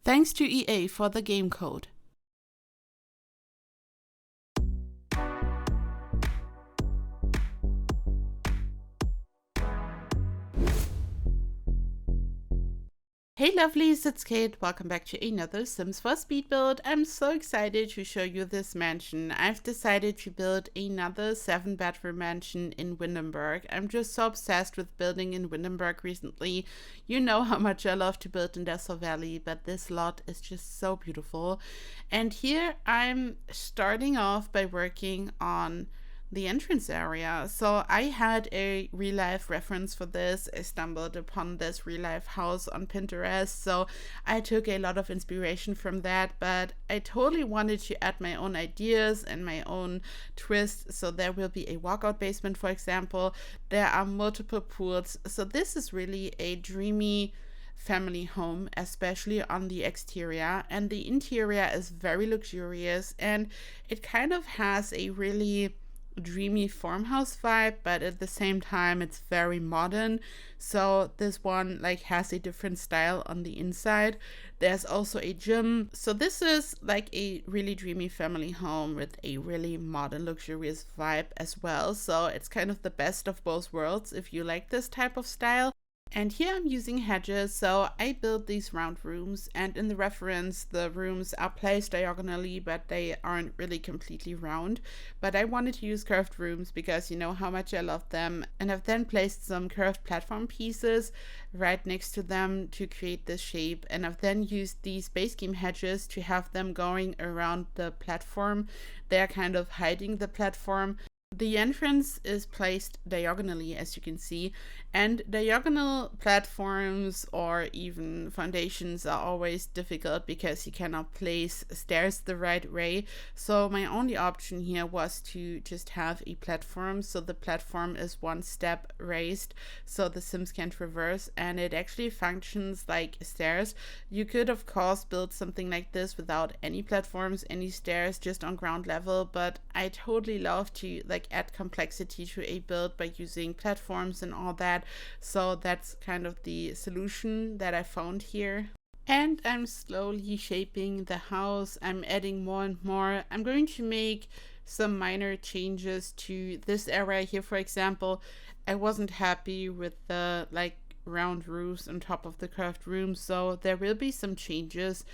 Thanks to EA for the game code. Hey lovelies, it's Kate. Welcome back to another Sims 4 speed build. I'm so excited to show you this mansion. I've decided to build another 7-bedroom mansion in Windenburg. I'm just so obsessed with building in Windenburg recently. You know how much I love to build in Desert Valley, but this lot is just so beautiful. And here I'm starting off by working on the entrance area. So I had a real life reference for this. I stumbled upon this real life house on Pinterest, so I took a lot of inspiration from that, but I totally wanted to add my own ideas and my own twist. So there will be a walkout basement, for example. There are multiple pools, so this is really a dreamy family home, especially on the exterior, and the interior is very luxurious, and it kind of has a really dreamy farmhouse vibe, but at the same time it's very modern. So this one like has a different style on the inside. There's also a gym. So this is like a really dreamy family home with a really modern luxurious vibe as well. So it's kind of the best of both worlds if you like this type of style. And here I'm using hedges, so I built these round rooms, and in the reference the rooms are placed diagonally, but they aren't really completely round. But I wanted to use curved rooms because you know how much I love them, and I've then placed some curved platform pieces right next to them to create this shape, and I've then used these base game hedges to have them going around the platform. They're kind of hiding the platform. The entrance is placed diagonally, as you can see, and diagonal platforms or even foundations are always difficult because you cannot place stairs the right way. So my only option here was to just have a platform. So the platform is one step raised so the Sims can traverse, and it actually functions like stairs. You could of course build something like this without any platforms, any stairs, just on ground level, but I totally love to like add complexity to a build by using platforms and all that. So that's kind of the solution that I found here. And I'm slowly shaping the house. I'm adding more and more. I'm going to make some minor changes to this area here. For example, I wasn't happy with the like round roofs on top of the curved rooms, so there will be some changes.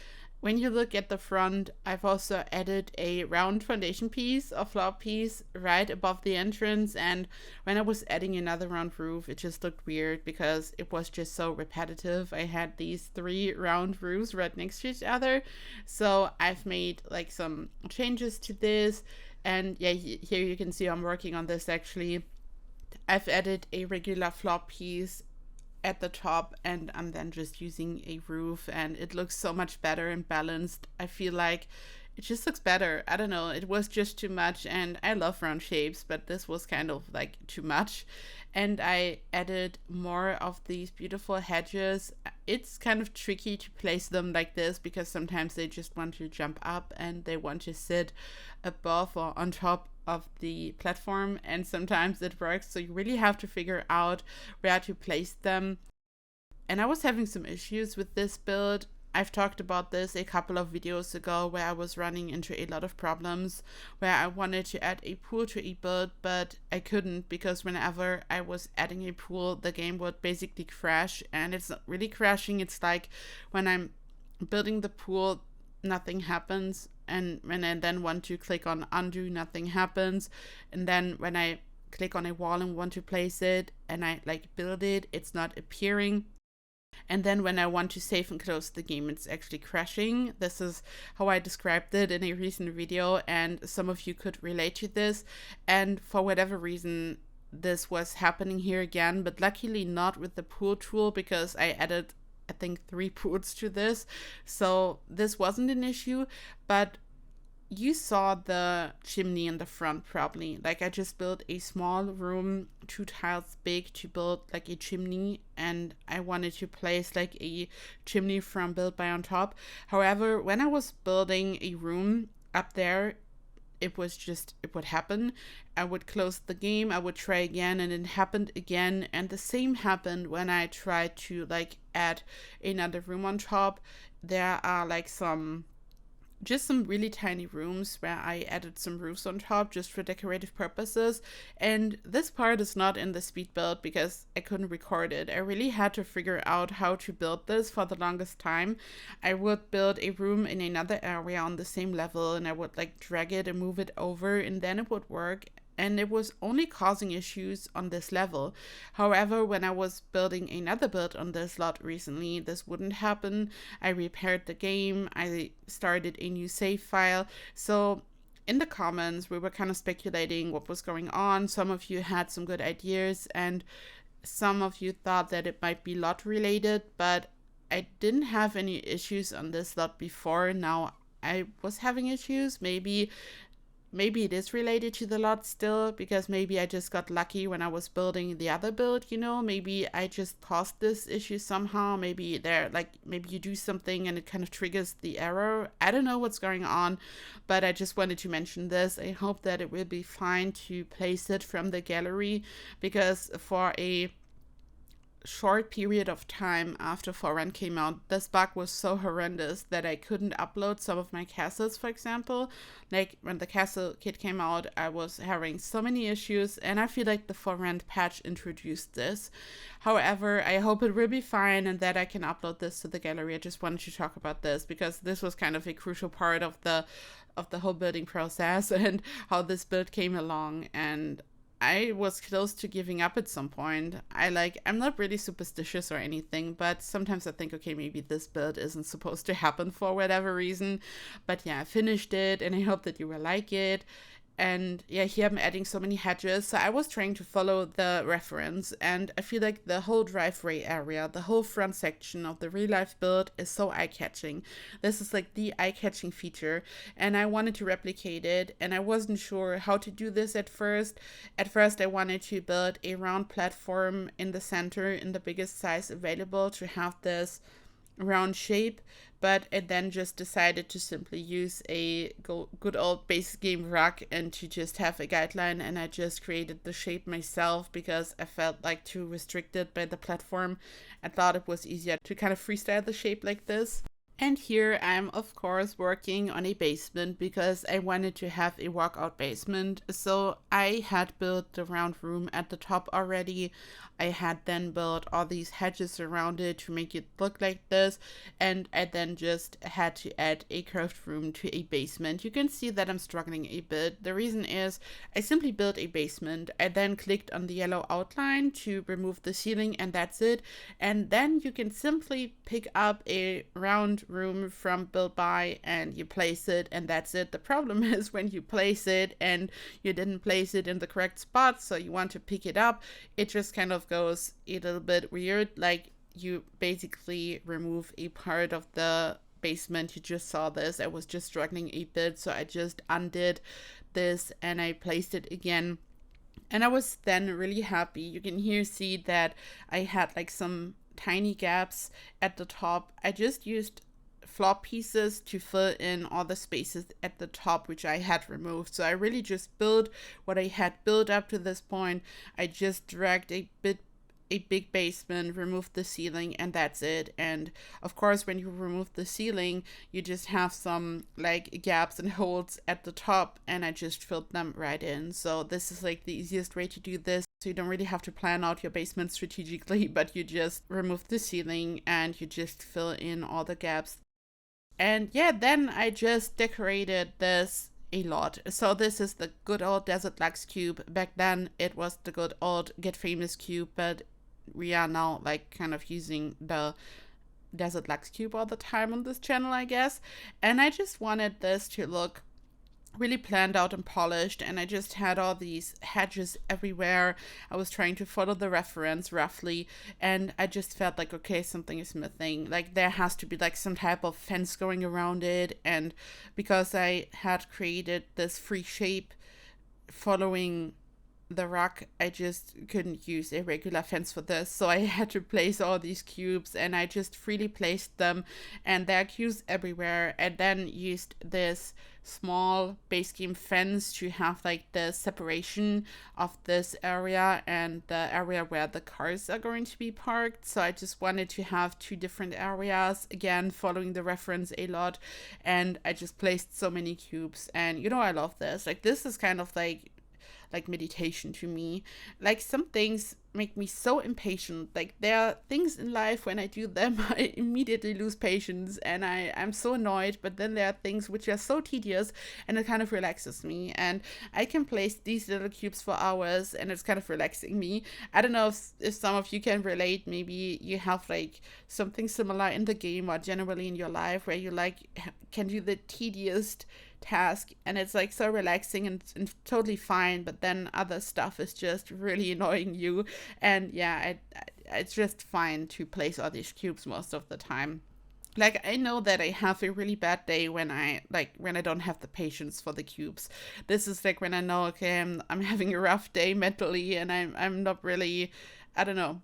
When you look at the front, I've also added a round foundation piece or floor piece right above the entrance, and when I was adding another round roof, it just looked weird because it was just so repetitive. I had these 3 round roofs right next to each other, so I've made like some changes to this, and yeah, here you can see I'm working on this actually. I've added a regular floor piece at the top, and I'm then just using a roof, and it looks so much better and balanced. I feel like it just looks better. I don't know, it was just too much, and I love round shapes, but this was kind of like too much. And I added more of these beautiful hedges. It's kind of tricky to place them like this because sometimes they just want to jump up and they want to sit above or on top of the platform, and sometimes it works, so you really have to figure out where to place them. And I was having some issues with this build. I've talked about this a couple of videos ago where I was running into a lot of problems where I wanted to add a pool to a build, but I couldn't because whenever I was adding a pool, the game would basically crash. And it's not really crashing, it's like when I'm building the pool, nothing happens, and when I then want to click on undo, nothing happens, and then when I click on a wall and want to place it and I like build it, it's not appearing. And then when I want to save and close the game, it's actually crashing. This is how I described it in a recent video, and some of you could relate to this. And for whatever reason, this was happening here again, but luckily not with the pool tool because I added, I think, 3 pools to this. So this wasn't an issue, but you saw the chimney in the front probably. Like I just built a small room, 2 tiles big, to build like a chimney, and I wanted to place like a chimney from Build by on top. However, when I was building a room up there, it would happen. I would close the game, I would try again, and it happened again. And the same happened when I tried to like add another room on top. There are like some really tiny rooms where I added some roofs on top just for decorative purposes. And this part is not in the speed build because I couldn't record it. I really had to figure out how to build this for the longest time. I would build a room in another area on the same level, and I would like drag it and move it over, and then it would work. And it was only causing issues on this level. However, when I was building another build on this lot recently, this wouldn't happen. I repaired the game, I started a new save file. So in the comments, we were kind of speculating what was going on. Some of you had some good ideas, and some of you thought that it might be lot related, but I didn't have any issues on this lot before. Now I was having issues. Maybe it is related to the lot still, because maybe I just got lucky when I was building the other build, you know? Maybe I just caused this issue somehow. Maybe you do something and it kind of triggers the error. I don't know what's going on, but I just wanted to mention this. I hope that it will be fine to place it from the gallery, because for a short period of time after Forerun came out, this bug was so horrendous that I couldn't upload some of my castles, for example. Like when the castle kit came out, I was having so many issues, and I feel like the Forerun patch introduced this. However, I hope it will be fine and that I can upload this to the gallery. I just wanted to talk about this because this was kind of a crucial part of the whole building process and how this build came along. And I was close to giving up at some point. I'm not really superstitious or anything, but sometimes I think, okay, maybe this build isn't supposed to happen for whatever reason. But yeah, I finished it, and I hope that you will like it. And yeah, here I'm adding so many hedges. So I was trying to follow the reference, and I feel like the whole driveway area, the whole front section of the real life build is so eye-catching. This is like the eye-catching feature, and I wanted to replicate it, and I wasn't sure how to do this at first. At first, I wanted to build a round platform in the center in the biggest size available to have this round shape, but I then just decided to simply use a good old base game rug and to just have a guideline, and I just created the shape myself because I felt like too restricted by the platform. I thought it was easier to kind of freestyle the shape like this. And here I'm of course working on a basement because I wanted to have a walkout basement. So I had built the round room at the top already. I had then built all these hedges around it to make it look like this, and I then just had to add a curved room to a basement. You can see that I'm struggling a bit. The reason is I simply built a basement. I then clicked on the yellow outline to remove the ceiling, and that's it. And then you can simply pick up a round room from Build By and you place it, and that's it. The problem is when you place it and you didn't place it in the correct spot, so you want to pick it up, it just kind of goes a little bit weird. Like you basically remove a part of the basement. You just saw this. I was just struggling a bit, so I just undid this and I placed it again. And I was then really happy. You can here see that I had like some tiny gaps at the top. I just used flop pieces to fill in all the spaces at the top which I had removed. So I really just built what I had built up to this point. I just dragged a big basement, removed the ceiling, and that's it. And of course when you remove the ceiling, you just have some like gaps and holes at the top, and I just filled them right in. So this is like the easiest way to do this. So you don't really have to plan out your basement strategically, but you just remove the ceiling and you just fill in all the gaps. And yeah, then I just decorated this a lot. So this is the good old Desert Lux cube. Back then it was the good old Get Famous cube, but we are now like kind of using the Desert Lux cube all the time on this channel, I guess. And I just wanted this to look really planned out and polished, and I just had all these hedges everywhere. I was trying to follow the reference roughly, and I just felt like, okay, something is missing. Like there has to be like some type of fence going around it. And because I had created this free shape following the rock, I just couldn't use a regular fence for this, so I had to place all these cubes, and I just freely placed them, and there are cubes everywhere, and then used this small base game fence to have like the separation of this area and the area where the cars are going to be parked. So I just wanted to have two different areas, again following the reference a lot, and I just placed so many cubes. And you know, I love this. Like, this is kind of like meditation to me. Like, some things make me so impatient. Like, there are things in life when I do them I immediately lose patience and I'm so annoyed, but then there are things which are so tedious and it kind of relaxes me, and I can place these little cubes for hours and it's kind of relaxing me. I don't know if some of you can relate. Maybe you have like something similar in the game or generally in your life where you like can do the tedious task and it's like so relaxing and totally fine, but then other stuff is just really annoying you. And yeah, it's just fine to place all these cubes most of the time. Like, I know that I have a really bad day when I don't have the patience for the cubes. This is like when I know, okay, I'm having a rough day mentally and I'm not really, I don't know.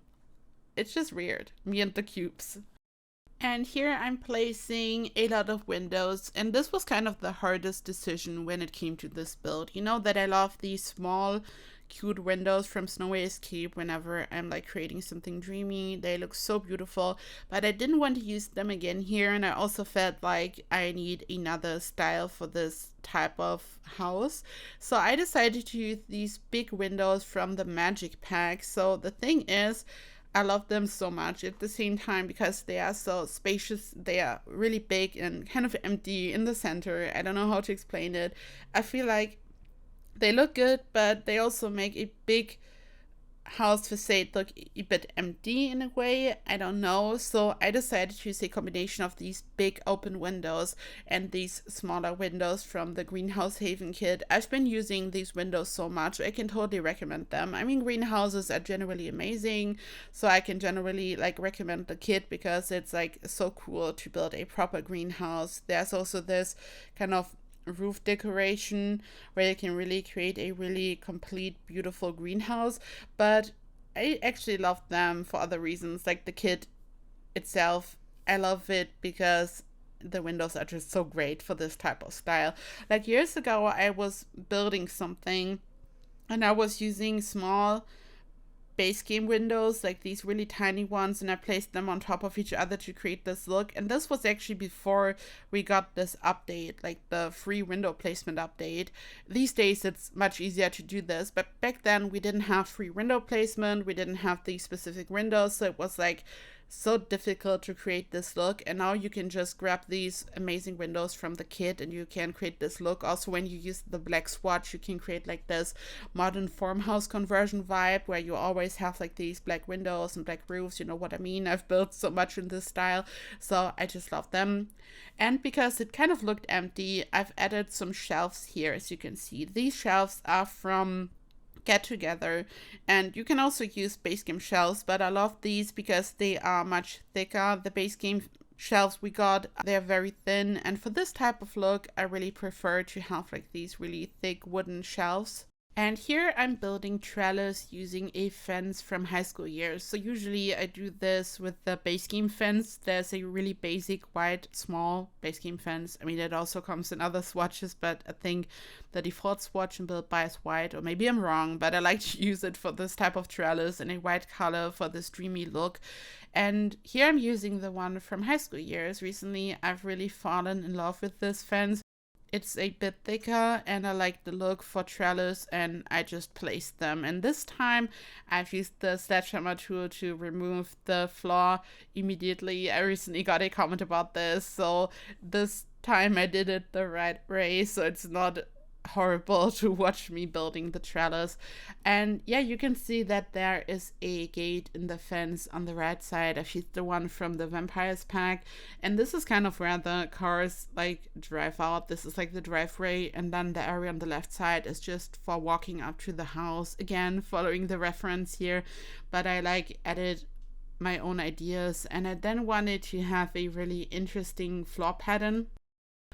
It's just weird, me and the cubes. And here I'm placing a lot of windows, and this was kind of the hardest decision when it came to this build. You know that I love these small cute windows from Snowy Escape whenever I'm like creating something dreamy. They look so beautiful, but I didn't want to use them again here, and I also felt like I need another style for this type of house. So I decided to use these big windows from the Magic Pack. So the thing is, I love them so much at the same time because they are so spacious. They are really big and kind of empty in the center. I don't know how to explain it. I feel like they look good, but they also make a big house facade look a bit empty in a way. I don't know. So I decided to use a combination of these big open windows and these smaller windows from the Greenhouse Haven kit. I've been using these windows so much, I can totally recommend them. I mean, greenhouses are generally amazing, so I can generally like recommend the kit because it's like so cool to build a proper greenhouse. There's also this kind of roof decoration where you can really create a really complete beautiful greenhouse, but I actually love them for other reasons. Like the kit itself, I love it because the windows are just so great for this type of style. Like, years ago I was building something and I was using small base game windows, like these really tiny ones, and I placed them on top of each other to create this look. And this was actually before we got this update, like the free window placement update. These days it's much easier to do this, but back then we didn't have free window placement, we didn't have these specific windows, so it was like so difficult to create this look. And now you can just grab these amazing windows from the kit and you can create this look. Also, when you use the black swatch, you can create like this modern farmhouse conversion vibe where you always have like these black windows and black roofs. You know what I mean? I've built so much in this style, so I just love them. And because it kind of looked empty, I've added some shelves here. As you can see, these shelves are from Get Together, and you can also use base game shelves, but I love these because they are much thicker. The base game shelves we got, they're very thin, and for this type of look I really prefer to have like these really thick wooden shelves. And here I'm building trellis using a fence from high school years. So usually I do this with the base game fence. There's a really basic white small base game fence. I mean, it also comes in other swatches, but I think the default swatch in Build By is white, or maybe I'm wrong, but I like to use it for this type of trellis in a white color for this dreamy look. And here I'm using the one from high school years. Recently I've really fallen in love with this fence. It's a bit thicker and I like the look for trellis, and I just placed them. And this time I've used the sledgehammer tool to remove the flaw immediately. I recently got a comment about this, so this time I did it the right way, so it's not horrible to watch me building the trellis. And yeah, you can see that there is a gate in the fence on the right side. I've used the one from the Vampires pack, and this is kind of where the cars like drive out. This is like the driveway, and then the area on the left side is just for walking up to the house, again following the reference here, but I like added my own ideas, and I then wanted to have a really interesting floor pattern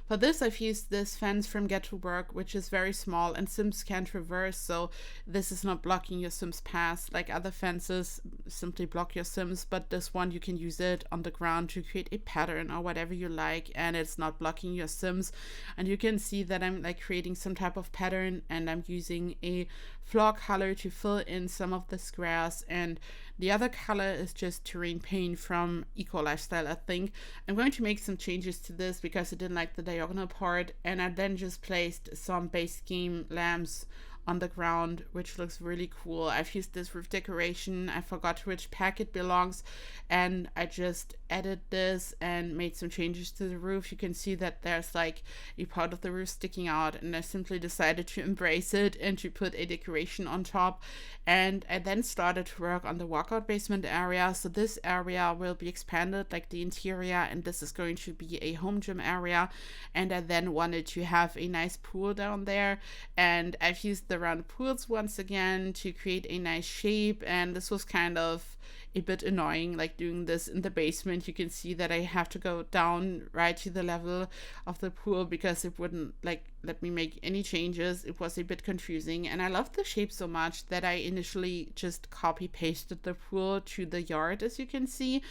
For this, I've used this fence from Get to Work, which is very small and Sims can't traverse, so this is not blocking your Sims path. Like other fences simply block your Sims, but this one you can use it on the ground to create a pattern or whatever you like, and it's not blocking your Sims. And you can see that I'm like creating some type of pattern, and I'm using a floor color to fill in some of the squares, and the other color is just terrain paint from Eco Lifestyle, I think. I'm going to make some changes to this because I didn't like the diagonal part, and I then just placed some base game lamps on the ground, which looks really cool. I've used this roof decoration. I forgot which pack it belongs, and I just added this and made some changes to the roof. You can see that there's like a part of the roof sticking out, and I simply decided to embrace it and to put a decoration on top. And I then started to work on the walkout basement area. So this area will be expanded, like the interior, and this is going to be a home gym area. And I then wanted to have a nice pool down there, and I've used the round pools once again to create a nice shape. And this was kind of a bit annoying, like doing this in the basement. You can see that I have to go down right to the level of the pool because it wouldn't like let me make any changes. It was a bit confusing, and I loved the shape so much that I initially just copy pasted the pool to the yard, as you can see.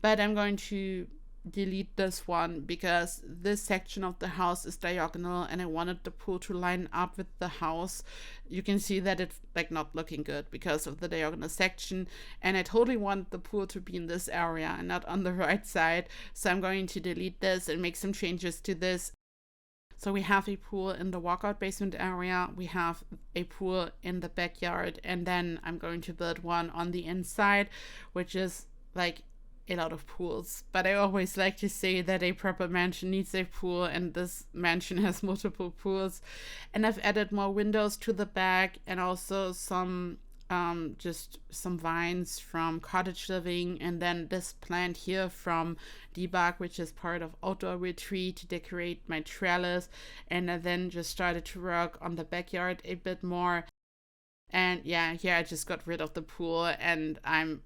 But I'm going to delete this one because this section of the house is diagonal, and I wanted the pool to line up with the house. You can see that it's like not looking good because of the diagonal section, and I totally want the pool to be in this area and not on the right side. So I'm going to delete this and make some changes to this. So we have a pool in the walkout basement area, we have a pool in the backyard, and then I'm going to build one on the inside, which is like a lot of pools. But I always like to say that a proper mansion needs a pool, and this mansion has multiple pools. And I've added more windows to the back, and also some just some vines from Cottage Living, and then this plant here from Debug, which is part of Outdoor Retreat, to decorate my trellis. And I then just started to work on the backyard a bit more. And yeah, here I just got rid of the pool and I'm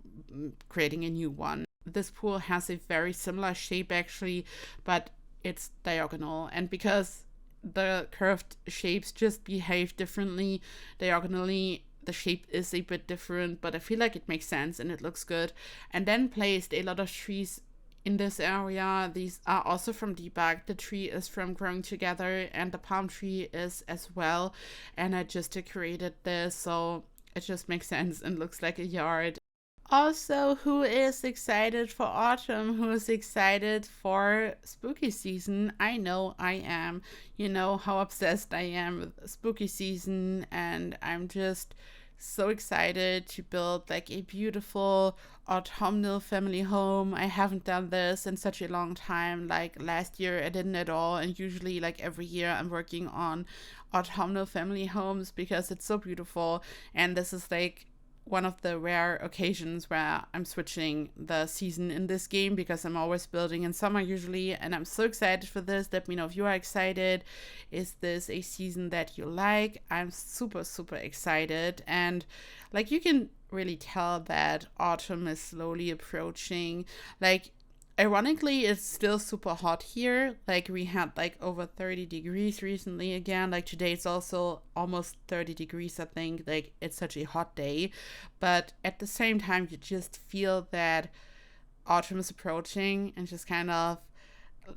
creating a new one. This pool has a very similar shape actually, but it's diagonal, and because the curved shapes just behave differently diagonally, the shape is a bit different, but I feel like it makes sense and it looks good. And then placed a lot of trees in this area. These are also from Debug. The tree is from Growing Together, and the palm tree is as well. And I just decorated this so it just makes sense and looks like a yard. Also, who is excited for autumn? Who is excited for spooky season? I know I am. You know how obsessed I am with spooky season, and I'm just so excited to build like a beautiful autumnal family home. I haven't done this in such a long time. Like last year I didn't at all, and usually like every year I'm working on autumnal family homes because it's so beautiful, and this is like one of the rare occasions where I'm switching the season in this game because I'm always building in summer usually, and I'm so excited for this. Let me know if you are excited. Is this a season that you like? I'm super excited, and like you can really tell that autumn is slowly approaching. Like ironically, it's still super hot here. Like we had like over 30 degrees recently again. Like today it's also almost 30 degrees, I think. Like it's such a hot day. But at the same time, you just feel that autumn is approaching and just kind of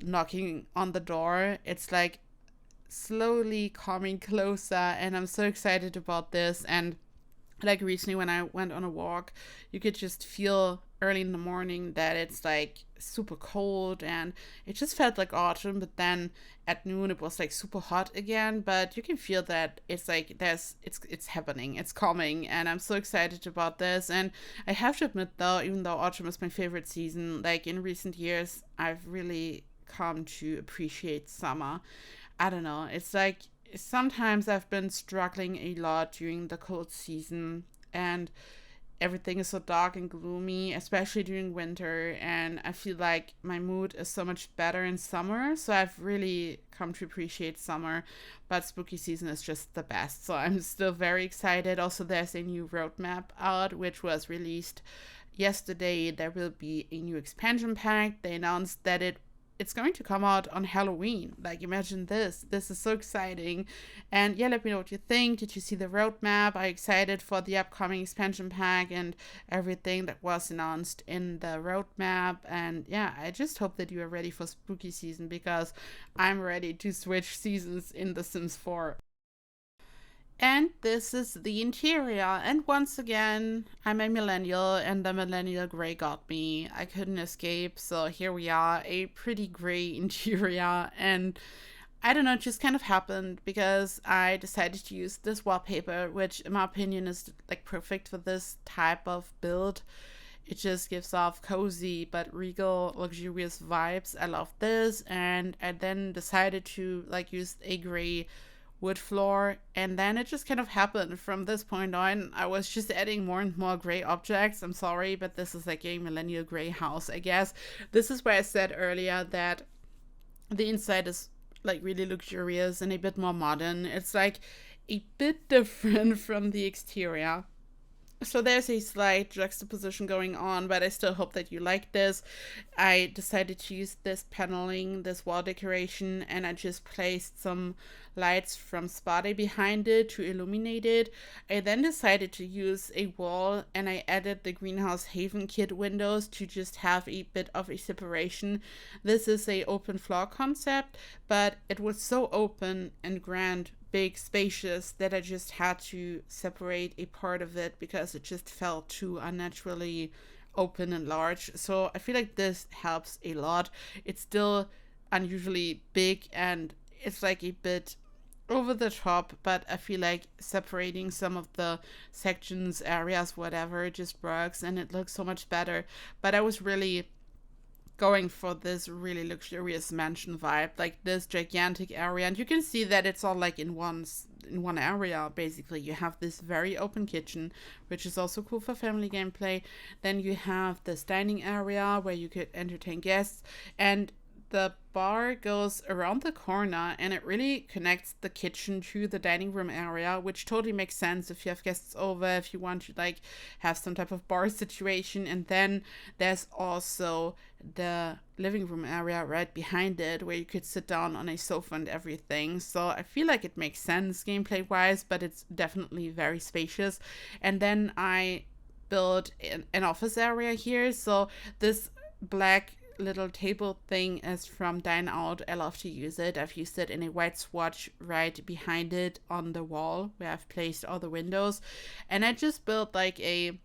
knocking on the door. It's like slowly coming closer, and I'm so excited about this. And like recently when I went on a walk, you could just feel early in the morning that it's like super cold, and it just felt like autumn. But then at noon it was like super hot again, but you can feel that it's like it's happening, it's coming, and I'm so excited about this. And I have to admit though, even though autumn is my favorite season, like in recent years I've really come to appreciate summer. I don't know, it's like sometimes I've been struggling a lot during the cold season, and everything is so dark and gloomy, especially during winter, and I feel like my mood is so much better in summer. So I've really come to appreciate summer, but spooky season is just the best. So I'm still very excited. Also, there's a new roadmap out, which was released yesterday. There will be a new expansion pack. They announced that it it's going to come out on Halloween. Like, imagine this. This is so exciting. And yeah, let me know what you think. Did you see the roadmap? Are you excited for the upcoming expansion pack and everything that was announced in the roadmap? And yeah, I just hope that you are ready for spooky season, because I'm ready to switch seasons in The Sims 4. And this is the interior. And once again, I'm a millennial, and the millennial gray got me. I couldn't escape. So here we are, a pretty gray interior. And I don't know, it just kind of happened because I decided to use this wallpaper, which in my opinion is like perfect for this type of build. It just gives off cozy but regal, luxurious vibes. I love this. And I then decided to like use a gray wood floor, and then it just kind of happened. From this point on, I was just adding more and more gray objects. I'm sorry, but this is like a millennial gray house, I guess. This is where I said earlier that the inside is like really luxurious and a bit more modern. It's like a bit different from the exterior. So there's a slight juxtaposition going on, but I still hope that you like this. I decided to use this paneling, this wall decoration, and I just placed some lights from Spade behind it to illuminate it. I then decided to use a wall, and I added the Greenhouse Haven kit windows to just have a bit of a separation. This is a open floor concept, but it was so open and grand, big, spacious, that I just had to separate a part of it because it just felt too unnaturally open and large. So I feel like this helps a lot. It's still unusually big and it's like a bit over the top, but I feel like separating some of the sections, areas, whatever, just works and it looks so much better. But I was really going for this really luxurious mansion vibe, like this gigantic area, and you can see that it's all like in one area. Basically, you have this very open kitchen, which is also cool for family gameplay. Then you have this dining area where you could entertain guests, and the bar goes around the corner and it really connects the kitchen to the dining room area, which totally makes sense if you have guests over, if you want to like have some type of bar situation. And then there's also the living room area right behind it where you could sit down on a sofa and everything. So I feel like it makes sense gameplay wise, but it's definitely very spacious. And then I built an office area here. So this black little table thing is from Dine Out. I love to use it. I've used it in a white swatch right behind it on the wall where I've placed all the windows. And I just built like a,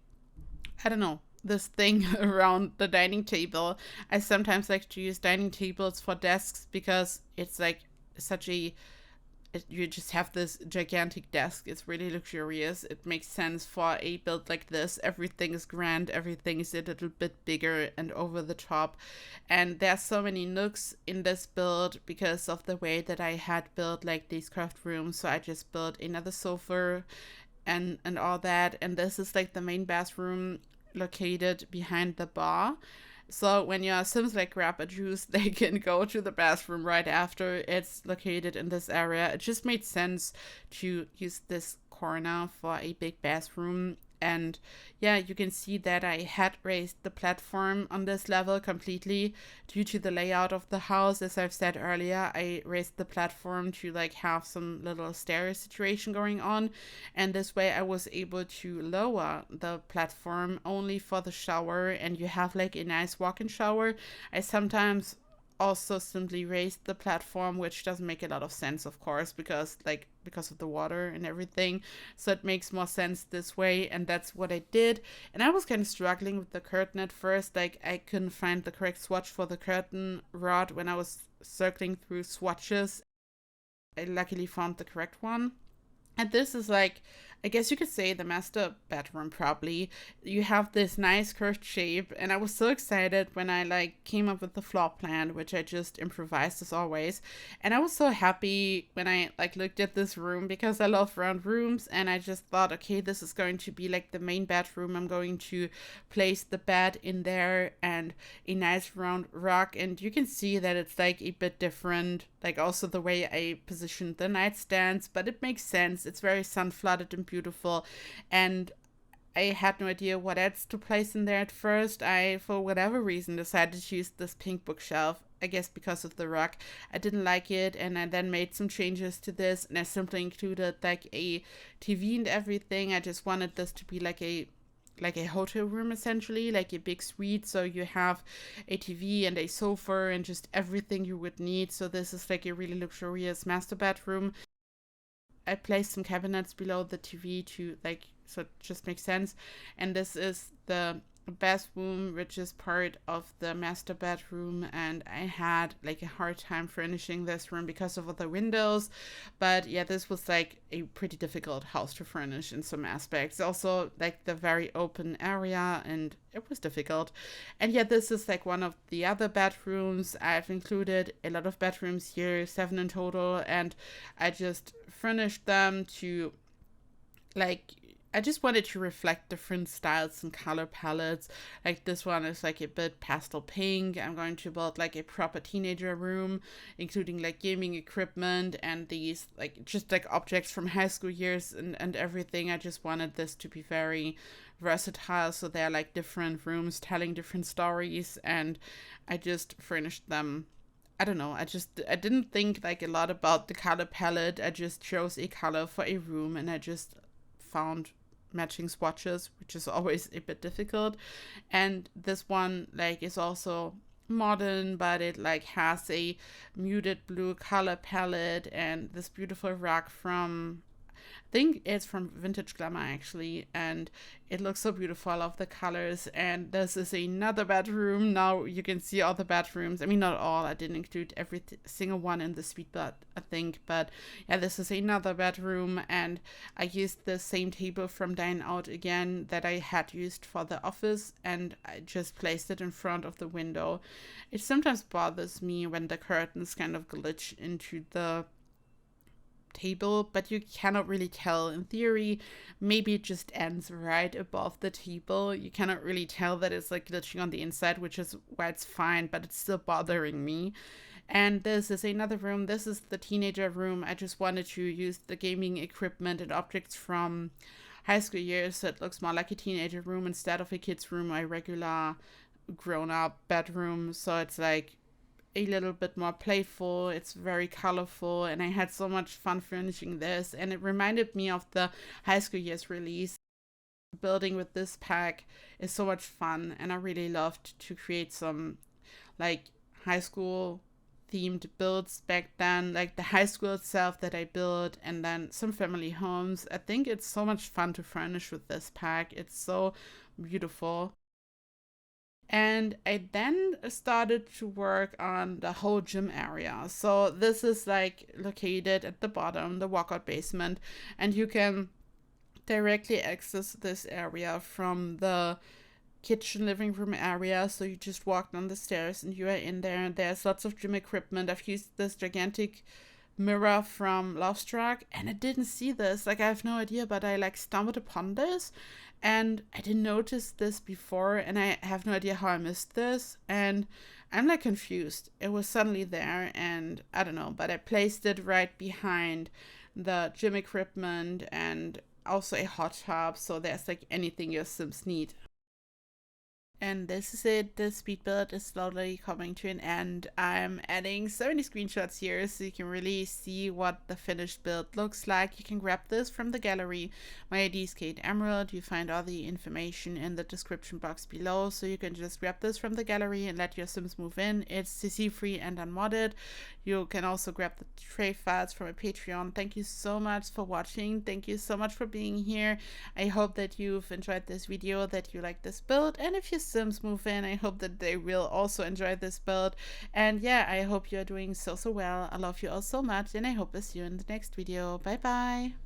I don't know, this thing around the dining table. I sometimes like to use dining tables for desks because it's like such a, you just have this gigantic desk. It's really luxurious. It makes sense for a build like this. Everything is grand. Everything is a little bit bigger and over the top. And there's so many nooks in this build because of the way that I had built like these craft rooms. So I just built another sofa and all that. And this is like the main bathroom located behind the bar. So when your Sims like grab a juice, they can go to the bathroom right after. It's located in this area. It just made sense to use this corner for a big bathroom. And yeah, you can see that I had raised the platform on this level completely due to the layout of the house. As I've said earlier, I raised the platform to like have some little stairs situation going on. And this way I was able to lower the platform only for the shower, and you have like a nice walk-in shower. I sometimes also simply raised the platform, which doesn't make a lot of sense, of course, because of the water and everything. So it makes more sense this way, and that's what I did. And I was kind of struggling with the curtain at first. Like, I couldn't find the correct swatch for the curtain rod when I was circling through swatches. I luckily found the correct one. And this is like, I guess you could say the master bedroom probably. You have this nice curved shape, and I was so excited when I like came up with the floor plan, which I just improvised as always. And I was so happy when I like looked at this room because I love round rooms, and I just thought, okay, this is going to be like the main bedroom. I'm going to place the bed in there and a nice round rug, and you can see that it's like a bit different, like also the way I positioned the nightstands, but it makes sense. It's very sun flooded and beautiful, and I had no idea what else to place in there at first. I, for whatever reason, decided to use this pink bookshelf. I guess because of the rug, I didn't like it, and I then made some changes to this, and I simply included like a TV and everything. I just wanted this to be like a hotel room, essentially, like a big suite. So you have a TV and a sofa and just everything you would need. So this is like a really luxurious master bedroom. I placed some cabinets below the TV to like, so it just makes sense. And this is the bathroom, which is part of the master bedroom. And I had like a hard time furnishing this room because of all the windows. But yeah, this was like a pretty difficult house to furnish in some aspects. Also, like the very open area, and it was difficult. And yeah, this is like one of the other bedrooms. I've included a lot of bedrooms here, 7 in total, and I just furnished them to like, I just wanted to reflect different styles and color palettes. Like this one is like a bit pastel pink. I'm going to build like a proper teenager room, including like gaming equipment and these like just like objects from high school years and everything. I just wanted this to be very versatile. So they're like different rooms telling different stories, and I just furnished them. I don't know. I didn't think like a lot about the color palette. I just chose a color for a room, and I just found matching swatches, which is always a bit difficult. And this one like is also modern, but it like has a muted blue color palette and this beautiful rug from, I think it's from Vintage Glamour actually, and it looks so beautiful. I love the colors. And this is another bedroom. Now you can see all the bedrooms. I mean, not all. I didn't include every single one in the suite, but I think. But yeah, this is another bedroom, and I used the same table from Dine Out again that I had used for the office, and I just placed it in front of the window. It sometimes bothers me when the curtains kind of glitch into the table, but you cannot really tell. In theory, maybe it just ends right above the table. You cannot really tell that it's like glitching on the inside, which is why it's fine, but it's still bothering me. And this is another room. This is the teenager room. I just wanted to use the gaming equipment and objects from high school years, so it looks more like a teenager room instead of a kid's room or a regular grown-up bedroom. So it's like a little bit more playful. It's very colorful, and I had so much fun furnishing this, and it reminded me of the high school years release. Building with this pack is so much fun, and I really loved to create some like high school themed builds back then, like the high school itself that I built, and then some family homes. I think it's so much fun to furnish with this pack. It's so beautiful. And I then started to work on the whole gym area. So this is like located at the bottom, the walkout basement, and you can directly access this area from the kitchen living room area. So you just walk down the stairs and you are in there, and there's lots of gym equipment. I've used this gigantic mirror from Lost Truck, and I didn't see this. Like, I have no idea, but I like stumbled upon this, and I didn't notice this before, and I have no idea how I missed this, and I'm like confused. It was suddenly there, and I don't know, but I placed it right behind the gym equipment and also a hot tub, so there's like anything your Sims need. And this is it. The speed build is slowly coming to an end. I'm adding so many screenshots here so you can really see what the finished build looks like. You can grab this from the gallery. My ID is KateEmerald. You find all the information in the description box below, so you can just grab this from the gallery and let your Sims move in. It's CC free and unmodded. You can also grab the tray files from my Patreon. Thank you so much for watching. Thank you so much for being here. I hope that you've enjoyed this video, that you like this build, and if you Sims move in, I hope that they will also enjoy this build. And yeah, I hope you're doing so well. I love you all so much, and I hope to see you in the next video. Bye bye.